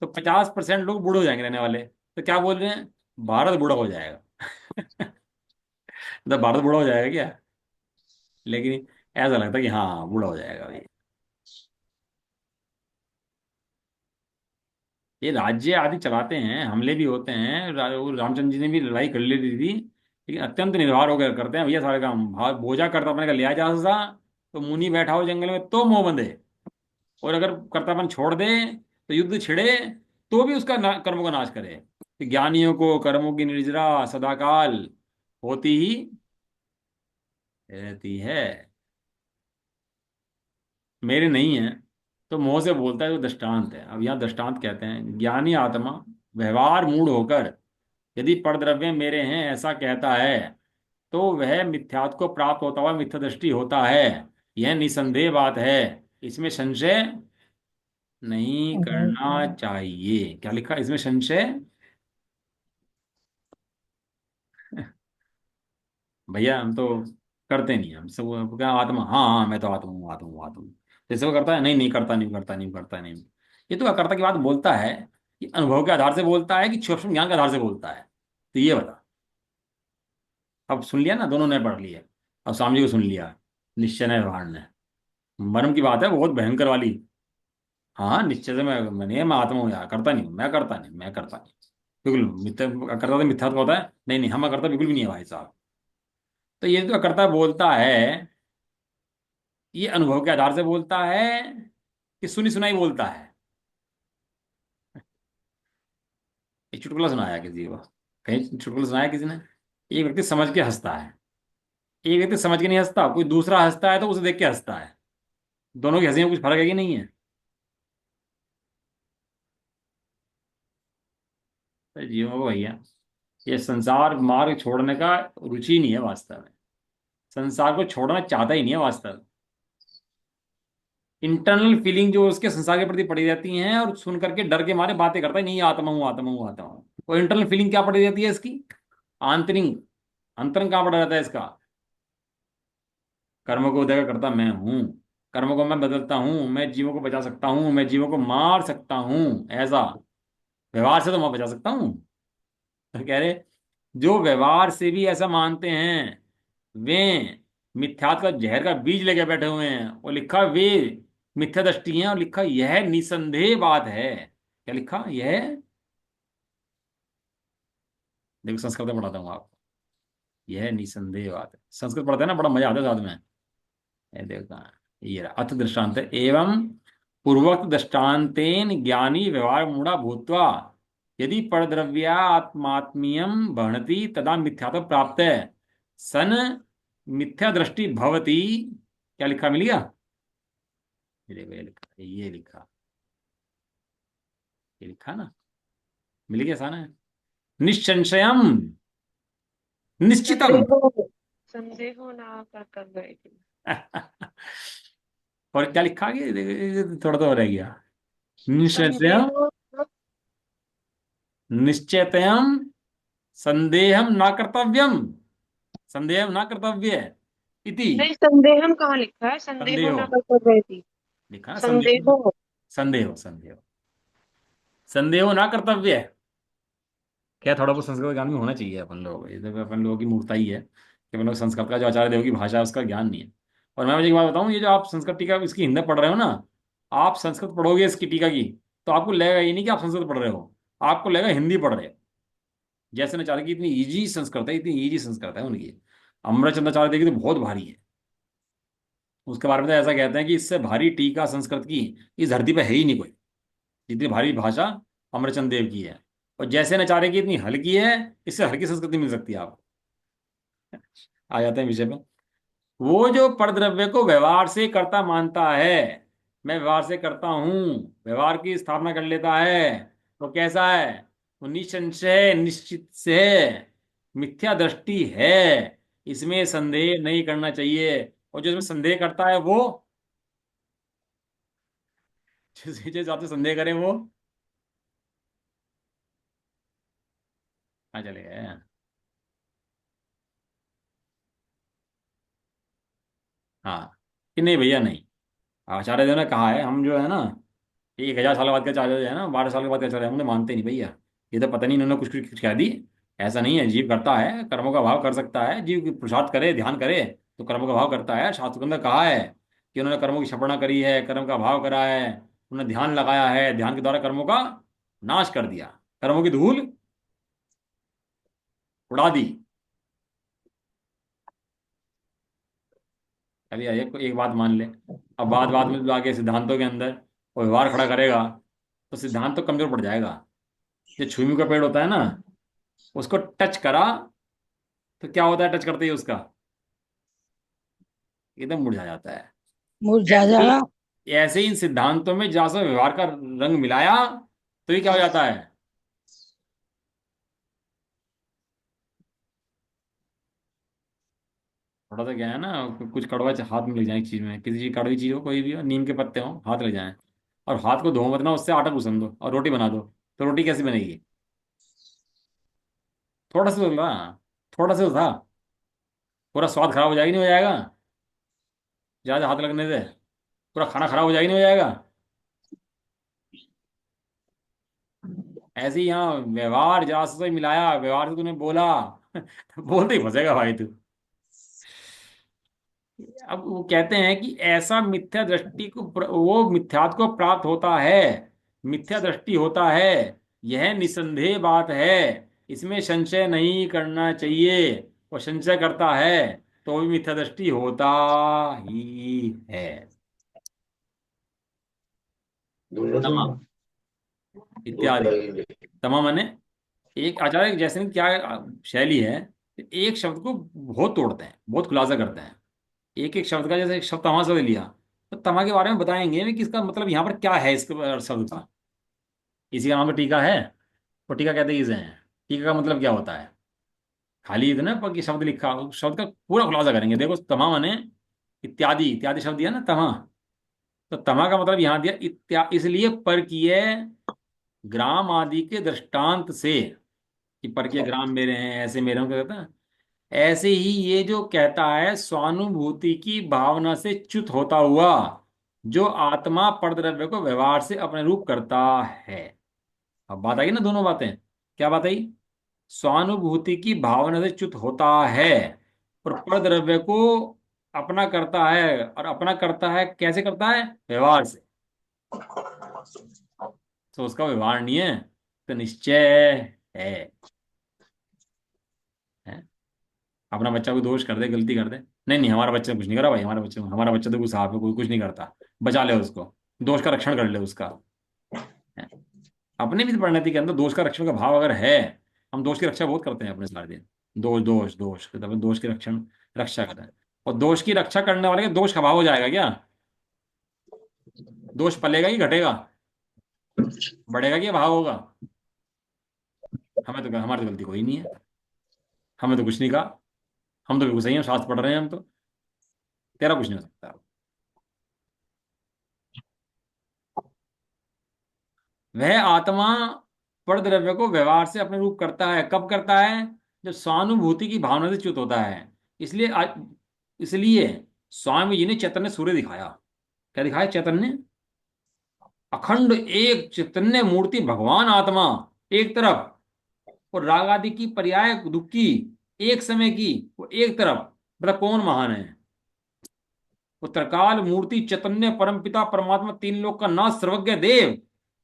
A: तो 50% लोग बूढ़े हो जाएंगे रहने वाले। तो क्या बोल रहे हैं? भारत बूढ़ा हो जाएगा। मतलब भारत बूढ़ा हो जाएगा क्या? लेकिन ऐसा लगता है कि हाँ बूढ़ा हो जाएगा भाई। ये राज्य आदि चलाते हैं, हमले भी होते हैं, वो रामचंद्र जी ने भी लड़ाई कर ली थी। लेकिन अत्यंत निर्भर होकर करते हैं भैया सारे काम। बोझा कर्तव्य का लिया जा सा, तो मुनि बैठा हो जंगल में तो मोह बंधे। और अगर कर्तव्य छोड़ दे, तो युद्ध छिड़े, तो भी उसका कर्मों का नाश करे। कि ज्ञानियों को कर्मों की निर्जरा सदाकाल होती ही रहती है। मेरे नहीं है, तो मोह से बोलता है, तो दृष्टांत है। अब यहाँ दृष्टांत कहते हैं, ज्ञानी आत्मा व्यवहार मूड होकर यदि परद्रव्य मेरे हैं ऐसा कहता है, तो वह मिथ्यात्व को प्राप्त होता हुआ मिथ्या दृष्टि होता है। यह निसंदेह बात है, इसमें संशय नहीं करना चाहिए। क्या लिखा इसमें? संशय। भैया हम तो करते नहीं, हम सब क्या आत्मा, हाँ हाँ मैं तो आत्मा हूँ, आत्मा हूँ, आत्मा हूँ। जैसे वो करता है, नहीं नहीं करता नहीं, करता नहीं, करता नहीं। ये तो अकर्ता की बात बोलता है, कि अनुभव के आधार से बोलता है कि सूक्ष्म ज्ञान के आधार से बोलता है? तो ये बता। अब सुन लिया ना, दोनों ने पढ़ लिया। अब स्वामी जी को सुन लिया, निश्चय ने व्यवहार ने। मर्म की बात है बहुत भयंकर वाली। हाँ हाँ, निश्चय से मैं आत्मा हूँ यार, करता नहीं हूँ, मैं करता नहीं, मैं करता नहीं। बिल्कुल मिथ्या करता तो मिथ्यात्व होता है, नहीं नहीं हम करता बिल्कुल भी नहीं है भाई साहब। तो ये जो करता बोलता है, ये अनुभव के आधार से बोलता है कि सुनी सुनाई बोलता है? एक चुटकुला सुनाया किसी को, कहीं चुटकुला सुनाया किसी ने। एक व्यक्ति समझ के हंसता है, एक व्यक्ति समझ के नहीं हंसता, कोई दूसरा हंसता है तो उसे देख के हंसता है। दोनों की हंसी में कुछ फर्क है कि नहीं है? तो जीवन को भैया, ये संसार मार्ग छोड़ने का रुचि नहीं है वास्तव में। संसार को छोड़ना चाहता ही नहीं है वास्तव में। इंटरनल फीलिंग जो उसके संसार के प्रति पड़ी रहती हैं, और सुन करके डर के मारे बातें करता है, नहीं आत्मा हूँ, आत्मा हूँ, आत्मा हूँ। वो इंटरनल फीलिंग क्या पड़ी रहती है इसकी? आंतरिक अंतरंग कहाँ पड़ा रहता है इसका? कर्म को उदय करता मैं हूँ, कर्म को मैं बदलता हूँ, मैं जीवों को बचा सकता हूँ, मैं जीवों को मार सकता हूँ, ऐसा व्यवहार से तो मैं बचा सकता हूँ। तो कह रहे, जो व्यवहार से भी ऐसा मानते हैं, वे मिथ्यात्व का जहर का बीज लेके बैठे हुए हैं। और लिखा वे मिथ्या दृष्टि हैं, और लिखा यह निसंदेह बात है। क्या लिखा? यह, देखो संस्कृत में पढ़ाता हूँ आपको। यह निसंदेह बात है, संस्कृत पढ़ते हैं ना, बड़ा मजा आता है साथ में। ये देखो कहाँ है। ये रहा अथ दृष्टांत एवं पूर्वोक्त दृष्टान्तेन ज्ञानी व्यवहार मूढ़ा भूत्वा यदि परद्रव्यात्मात्मीयम भणति तदा मिथ्यात्व प्राप्त है सन मिथ्या दृष्टि भवति। क्या लिखा? मिल गया? ये देखो, ये लिखा, ये लिखा, ये लिखा ना, मिल गया साना है। निश्चंशयम, निश्चितम।
B: संदेहो संदेहो ना कर्तव्य इति।
A: और क्या लिखा आगे? थोड़ा तो रह गया। निश्चयम,
B: संदेहो
A: निश्चयतयम, संदेहम ना कर्तव्यम, संदेहम ना कर्तव्य इति।
B: नहीं, संदेहम कहाँ लिखा है? संदेहो
A: संदेहो
B: ना कर्तव्य इति।
A: लिखा ना, संदेह,
B: संदेहो।
A: संदेह, संदेह, संदेह ना कर्तव्य। क्या थोड़ा बहुत संस्कृत ज्ञान भी होना चाहिए अपन लोग, ये तो अपन लोगों की मूर्खता ही है कि अपन लोग संस्कृत का जो आचार्य देव की भाषा है उसका ज्ञान नहीं है। और मैं मुझे एक बात बताऊं, ये जो आप संस्कृत टीका इसकी हिंदी पढ़ रहे हो ना, आप संस्कृत पढ़ोगे इसकी टीका की, तो आपको लगेगा ये नहीं कि आप संस्कृत पढ़ रहे हो, आपको लगेगा हिंदी पढ़ रहे हो। जैसे आचार्य की इतनी इजी संस्कृत है, इतनी इजी संस्कृत है उनकी। अमृतचंद्राचार्य देव की तो बहुत भारी है। उसके बारे में तो ऐसा कहते हैं कि इससे भारी टीका संस्कृत की इस धरती पे है ही नहीं कोई, जितनी भारी भाषा अमरचंद देव की है। और जैसे नचारे की इतनी हल्की है, इससे हल्की संस्कृति मिल सकती है आपको। आ जाते हैं विषय पे। वो जो परद्रव्य को व्यवहार से कर्ता मानता है, मैं व्यवहार से करता हूं, व्यवहार की स्थापना कर लेता है, वो कैसा है? वो निसंशय निश्चित से मिथ्या दृष्टि है, इसमें संदेह नहीं करना चाहिए। और जो इसमें संदेह करता है वो, जिस बात में संदेह करे वो कहाँ चले गए? हाँ, कि नहीं भैया नहीं। आचार्य देव ने कहा है, हम जो है ना, 1,000 साल बाद का चार्ज है ना, 12 साल के बाद का चार्ज है, हमने मानते नहीं भैया। ये तो पता नहीं इन्होंने कुछ कुछ कह दी। ऐसा नहीं है, जीव करता है, कर्मों का भाव कर सकता है, जीव की पुरुषार्थ करे, ध्यान करे तो कर्मों का भाव करता है। शास्त्र के अंदर कहा है कि उन्होंने कर्मों की क्षपणा करी है, कर्म का भाव करा है, उन्होंने ध्यान लगाया है, ध्यान के द्वारा कर्मों का नाश कर दिया, कर्मों की धूल उड़ा दी। अभी एक बात मान ले, अब बात बात में तो आगे सिद्धांतों के अंदर वो व्यवहार खड़ा करेगा तो सिद्धांत तो कमजोर पड़ जाएगा। जो छुई का पेड़ होता है ना, उसको टच करा तो क्या होता है? टच करते ही उसका एकदम मुरझा जाता है।
B: मुरझा
A: ऐसे
B: जाएगा।
A: ही ऐसे ही इन सिद्धांतों में जहां से व्यवहार का रंग मिलाया तो ये क्या हो जाता है? थोड़ा सा क्या है ना, कुछ कड़वा हाथ में लग जाए एक चीज में, किसी चीज कड़वी चीज हो, कोई भी हो, नीम के पत्ते हो, हाथ लग जाए और हाथ को धो मत ना, उससे आटा गूंथ दो और रोटी बना दो, तो रोटी कैसी बनेगी? थोड़ा सा तो था, थोड़ा सा तो था, पूरा स्वाद खराब हो जाएगा, नहीं हो जाएगा? ज्यादा हाथ लगने से पूरा खाना खराब हो जाएगा, नहीं हो जाएगा? ऐसे ही यहाँ व्यवहार जरा से मिलाया, व्यवहार से तूने बोला तो बोलते ही फंसेगा भाई तू। अब वो कहते हैं कि ऐसा मिथ्या दृष्टि को वो मिथ्यात्व को प्राप्त होता है, मिथ्या दृष्टि होता है, यह निसंदेह बात है, इसमें संशय नहीं करना चाहिए। वो संशय करता है तो भी मिथ्या दृष्टि होता ही है। तमा इत्यादि। तमा माने एक आचार्य जैसे क्या शैली है, एक शब्द को बहुत तोड़ते हैं, बहुत खुलासा करते हैं। एक एक शब्द का, जैसे एक शब्द तमा से लिया, तो तमा के बारे में बताएंगे कि इसका मतलब यहाँ पर क्या है, इस शब्द का। इसी का नाम तो टीका है। वो टीका कहते किसे हैं? टीका का मतलब क्या होता है? खाली इतना पर कि शब्द लिखा, उस शब्द का पूरा खुलासा करेंगे। देखो, तमा माने इत्यादि, इत्यादि शब्द दिया ना तमा, तो तमा का मतलब यहाँ दिया इसलिए परकीय ग्राम आदि के दृष्टांत से, कि परकीय ग्राम मेरे हैं, ऐसे मेरे हैं, क्या कहता है? ऐसे ही ये जो कहता है, स्वानुभूति की भावना से च्युत होता हुआ जो आत्मा परद्रव्य को व्यवहार से अपने रूप करता है। अब बात आई ना, दोनों बातें। क्या बात आई? स्वानुभूति की भावना से च्युत होता है और परद्रव्य को अपना करता है, और अपना करता है कैसे करता है? व्यवहार से। तो उसका व्यवहार नहीं है तो निश्चय है। अपना बच्चा कोई दोष कर दे, गलती कर दे, नहीं नहीं हमारा बच्चा कुछ नहीं करा भाई, हमारा बच्चा तो कोई साफ है, कोई कुछ नहीं करता, बचा ले उसको, दोष का रक्षण कर ले उसका। है? अपने भी परिणति के अंदर दोष का रक्षण का भाव अगर है, हम दोष की रक्षा बहुत करते हैं अपने सारे दिन। दोष दोष दोष, मतलब दोष की रक्षण रक्षा करते हैं। और दोष की रक्षा करने वाले का दोष का भाव हो जाएगा क्या? दोष पलेगा कि घटेगा? बढ़ेगा कि भाव होगा? हमारी तो गलती कोई नहीं है, हमें तो कुछ नहीं कहा, हम तो बिल्कुल सही हैं, शास्त्र पढ़ रहे हैं हम तो। तेरा कुछ नहीं हो सकता। वह आत्मा पर द्रव्य को व्यवहार से अपने रूप करता है, कब करता है? जब स्वानुभूति की भावना से च्युत होता है। इसलिए इसलिए स्वामी जी ने चैतन्य सूर्य दिखाया। क्या दिखाया चैतन्य? अखंड एक चैतन्य मूर्ति, भगवान आत्मा एक तरफ, और राग आदि की पर्याय दुख की एक समय की वो एक तरफ। मतलब कौन महान है? वो त्रिकाल मूर्ति चैतन्य परमपिता परमात्मा, तीन लोक का नाथ सर्वज्ञ देव,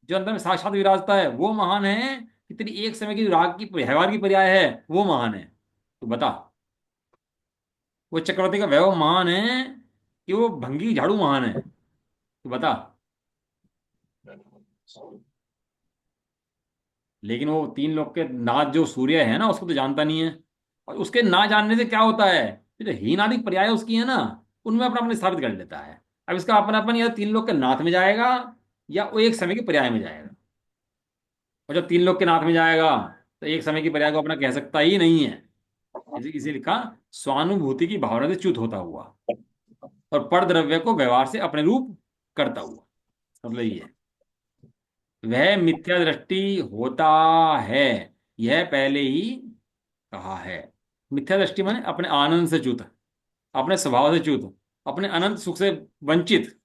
A: जो अंदर में साक्षात विराजता है, वो महान है कि तेरी एक समय की राग की व्यवहार की पर्याय है, वो महान है? तो बता, वो चक्रवर्ती का वैभव महान है कि वो भंगी झाड़ू महान है? तो बता। लेकिन वो तीन लोक के नाथ जो सूर्य है ना, उसको तो जानता नहीं है। और उसके ना जानने से क्या होता है? तो जो हीन आदि पर्याय उसकी है ना, उनमें अपना अपने स्थापित कर लेता है। अब इसका अपनापन या तीन लोग के नाथ में जाएगा, या वो एक समय के पर्याय में जाएगा। और जब तीन लोग के नाथ में जाएगा, तो एक समय की पर्याय को अपना कह सकता ही नहीं है। इसे लिखा, स्वानुभूति की भावना से च्युत होता हुआ, और पर द्रव्य को व्यवहार से अपने रूप करता हुआ। मतलब ये है, वह मिथ्या दृष्टि होता है, यह पहले ही कहा है। मिथ्या दृष्टि माने अपने आनंद से च्युत, अपने स्वभाव से च्युत, अपने अनंत सुख से वंचित।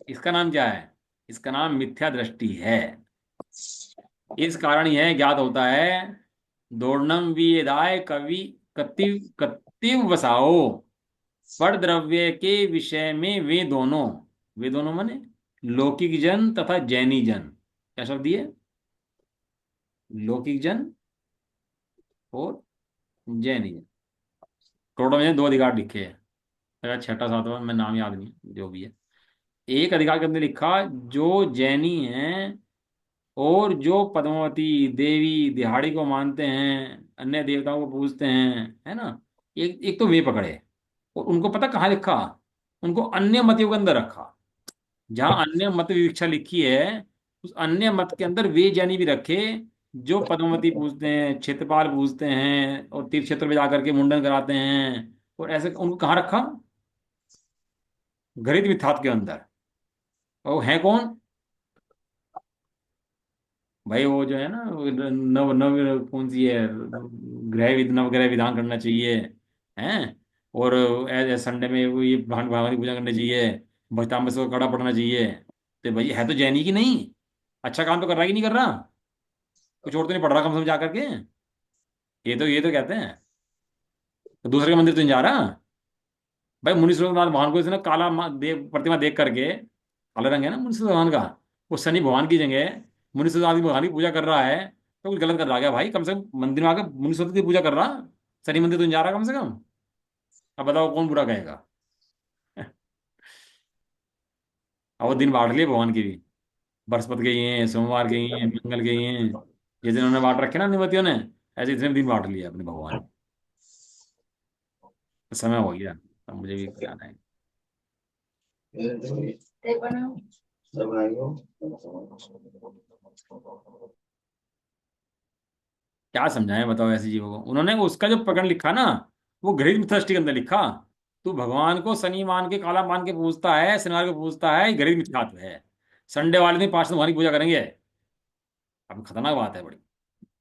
A: इसका नाम क्या है? इसका नाम मिथ्या दृष्टि है। इस कारण यह ज्ञात होता है, दोर्णम विदाय कवि कतिव कतिव वसाओ, पर द्रव्य के विषय में वे दोनों माने लौकिक जन तथा जैनी जन। क्या शब्द दिए? लौकिक जन और जैनी जन। टोटल में दो अधिकार लिखे हैं। अगर छठा सातवां मैं नाम याद नहीं, जो भी है। एक अधिकार के अंदर लिखा, जो जैनी हैं और जो पद्मावती देवी दिहाड़ी को मानते हैं, अन्य देवताओं को पूजते हैं, है ना, एक एक तो वे पकड़े। और उनको पता कहाँ लिखा? उनको अन्य मतियों के अंदर रखा। जहां अन्य मत विवक्षा लिखी है, उस अन्य मत के अंदर वे जैनी भी रखे, जो पद्मावती पूजते हैं, क्षेत्रपाल पूजते हैं, और तीर्थ क्षेत्र में जाकर के मुंडन कराते हैं, और ऐसे उनको कहाँ रखा? घृत मिथ्यात्व के अंदर। और वो है कौन? भाई वो जो है ना, वो नव नव कौन सी है, नवग्रह विधान करना चाहिए, हैं। और एज संडे में वो ये भगवान की पूजा करनी चाहिए, भक्तामृत को कड़ा पड़ना चाहिए। तो भाई है तो जैनी की नहीं, अच्छा काम तो कर रहा है कि नहीं कर रहा? कुछ और तो नहीं पढ़ रहा कम समझ जा करके। ये तो कहते हैं। तो दूसरे के मंदिर तो नहीं जा रहा। भाई मुनि सूर्यनाथ भगवान को इसने काला प्रतिमा देख करके, काला रंग है ना मुनि सूर्य भगवान का, वो शनि भगवान की जगह मुनि सूर्यनाथ भगवान की पूजा कर रहा है, तो कुछ गलत कर रहा है क्या भाई? कम से कम मंदिर में आकर मुनि सूर्य की पूजा कर रहा, शनि मंदिर तो नहीं जा रहा कम से कम। अब बताओ कौन बुरा कहेगा? अब वो दिन बांट लिए भगवान की भी, बृहस्पति गई हैं, सोमवार गई हैं, मंगल गई हैं, जिस दिन उन्होंने बांट रखे ना निमतियों ने, ऐसे इतने दिन बांट लिए अपने भगवान। तो समय हो गया, अब मुझे भी जाना है। क्या समझाएं बताओ ऐसे जीवों को? उन्होंने उसका जो प्रकरण लिखा ना, वो घृत मिथ्याष्टि के अंदर लिखा। तू भगवान को शनि मान के, काला मान के पूजता है, शनिवार को पूजता है, ये घृत मिथ्यात्व है। संडे वाले दिन पांच दिन भगवान की पूजा करेंगे। अब खतरनाक बात है बड़ी।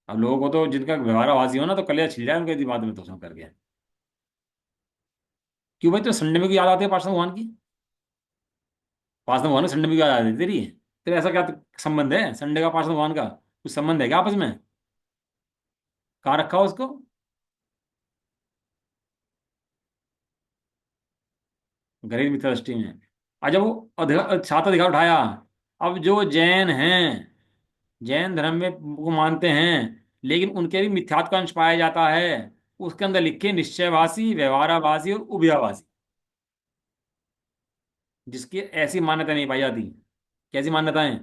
A: अब लोगों को तो जिनका व्यवहार आवाजी हो ना, तो कलिया छिल जाए उनके दिमाग में तो सुन करके। क्यों भाई? तो संडे में क्यों याद आती है पार्षद भगवान की? पार्षद भगवान को संडे में क्यों याद आती है तेरी? तेरा ऐसा क्या संबंध है संडे का पार्षद भगवान का? कुछ संबंध है क्या आपस में? कहाँ रखा हो उसको? घरेलू मित्र दृष्टि में। आज जब वो छात्र अधिकार उठाया, अब जो जैन हैं, जैन धर्म में को मानते हैं, लेकिन उनके भी मिथ्यात्व का अंश पाया जाता है। उसके अंदर लिखे निश्चयवासी, व्यवहाराभासी और उभयाभासी। जिसकी ऐसी मान्यता नहीं पाई जाती। कैसी मान्यताएं?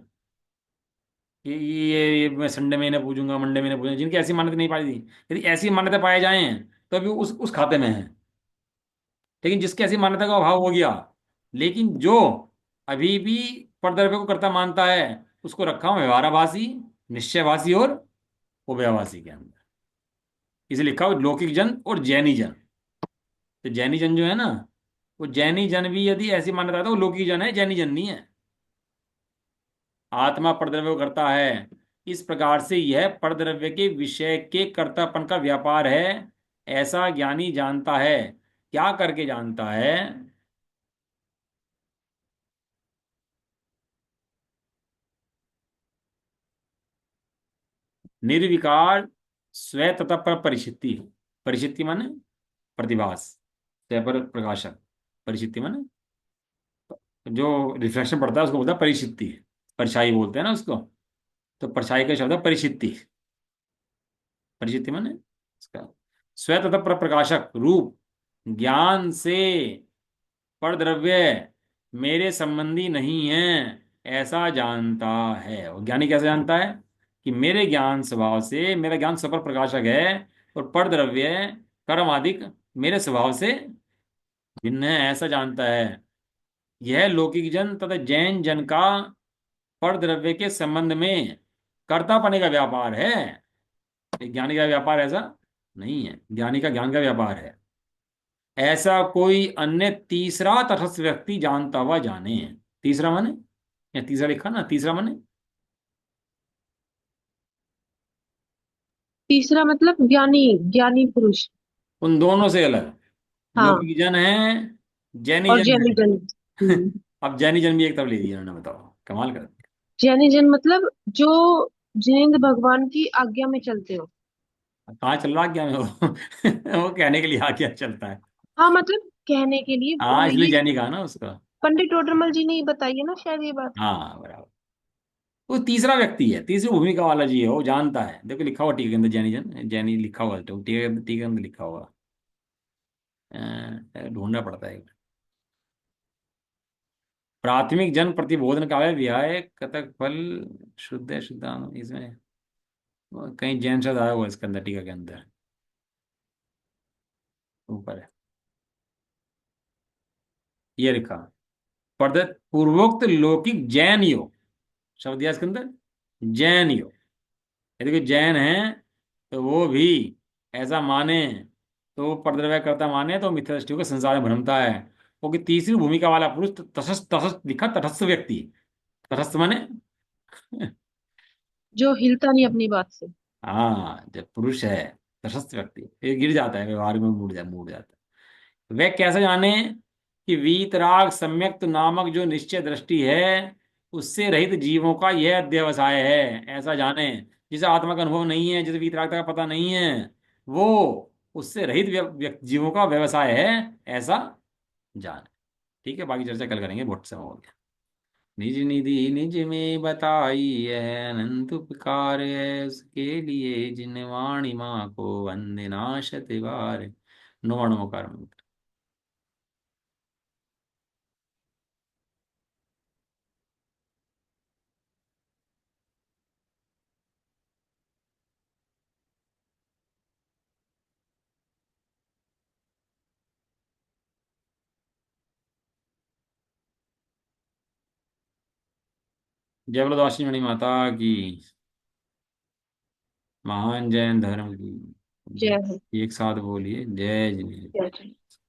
A: कि ये मैं संडे में इन्हें पूजूंगा, मंडे में इन्हें पूजूंगा, जिनकी ऐसी मान्यता नहीं पाई थी। यदि ऐसी मान्यता पाई जाए, तो अभी उस खाते में है। लेकिन जिसकी ऐसी मान्यता का अभाव हो गया, लेकिन जो अभी भी परद्रव्य को कर्ता मानता है, उसको रखा हूं व्यवहाराभासी, निश्चयभासी और उभयाभासी के अंदर। इसे लिखा हुआ लौकिक जन और जैनी जन। तो जैनी जन जो है ना, वो जैनी जन भी यदि ऐसी मान्यता है, तो वो लौकिक जन है, जैनी जन नहीं है। आत्मा परद्रव्य को करता है। इस प्रकार से यह परद्रव्य के विषय के कर्तापन का व्यापार है, ऐसा ज्ञानी जानता है। क्या करके जानता है? निर्विकार स्व तथा पर परिचिति। परिचिति माने प्रतिभास, स्वयं पर प्रकाशक। परिचिति माने जो रिफ्लेक्शन पड़ता है उसको बोलता है परिचिति। परछाई बोलते हैं ना उसको। तो परछाई का शब्द है परिचिति। परिचिति माने इसका स्व तथा पर प्रकाशक रूप ज्ञान से पर द्रव्य मेरे संबंधी नहीं है, ऐसा जानता है। और ज्ञानी कैसे जानता है? कि मेरे ज्ञान स्वभाव से मेरा ज्ञान सपर प्रकाशक है, और पर द्रव्य कर्म आदि मेरे स्वभाव से भिन्न है ऐसा जानता है। यह लौकिक जन तथा जैन जन का पर द्रव्य के संबंध में कर्तापने का व्यापार है। एक ज्ञानी का व्यापार ऐसा नहीं है, ज्ञानी का ज्ञान का व्यापार है। ऐसा कोई अन्य तीसरा तटस्थ व्यक्ति जानता हुआ जाने। तीसरा माने, या तीसरा लिखा ना, तीसरा माने
C: तीसरा मतलब ज्ञानी, ज्ञानी पुरुष।
A: उन दोनों से अलग।
C: हाँ।
A: लौकिक जन है, जैनी
C: और
A: जन
C: जैनी जन।
A: है।
C: हम्म।
A: अब जैनी जन भी एक तरफ ले दिया उन्होंने, बताओ कमाल कर दिया।
C: जैनी जन मतलब जो जिनेंद्र भगवान की आज्ञा में चलते हो।
A: अब कहाँ चल रहा क्या मैं वो। वो कहने के लिए आगे चलता है।
C: हाँ मतलब कहने के लिए
A: हाँ इसलिए
C: ये
A: जैनी कहा ना उसका।
C: पंडित टोडरमल जी ने ही बताई है ना शायद ये बात।
A: हाँ बराबर। वो तीसरा व्यक्ति है, तीसरी भूमिका वाला जी है, वो जानता है। देखो लिखा हुआ टीके के अंदर जैनी जन, जैनी लिखा हुआ है, तो टीके के अंदर लिखा हुआ। ढूंढना पड़ता है। प्राथमिक जन प्रतिबोधन काव्य विहाय कतक फल शुद्ध शुद्ध, इसमें कहीं जैन शब्द आया हुआ है इसके अंदर, टीका के अंदर ऊपर है ये लिखा। प्रदत्त पूर्वोक्त लौकिक जैन योग शब्द दिया इसके अंदर, जैन योग। यदि कोई जैन है तो वो भी ऐसा माने, तो वो परद्रव्य करता माने तो मिथ्या दृष्टि को संसार में भ्रमता है। क्योंकि तीसरी भूमिका वाला पुरुष तटस्थ, तटस्थ लिखा, तटस्थ व्यक्ति। तटस्थ माने
C: जो हिलता नहीं अपनी बात से।
A: हाँ जब पुरुष है तटस्थ व्यक्ति, ये गिर जाता है व्यवहार में, मूड जाता है। वह कैसे जाने कि वीतराग सम्यक्त नामक जो निश्चय दृष्टि है उससे रहित जीवों का यह अध्यवसाय है। ऐसा जाने जिसे आत्मा का अनुभव नहीं है, जिसे वीतरागता का पता नहीं है, वो उससे रहित जीवों का व्यवसाय है, ऐसा जाने। ठीक है, बाकी चर्चा कल करेंगे, बहुत समय हो गया। निज निधि निज में बताई है, अनंत उपकार है उसके लिए, जिन वाणी माँ को वंदना शत बार। नमो नमोकार। जय बलदाशी मणि माता की, महान जैन धर्म की
C: जय
A: जय।
C: हो।
A: एक साथ बोलिए, जय जिनेन्द्र।
C: जय जय।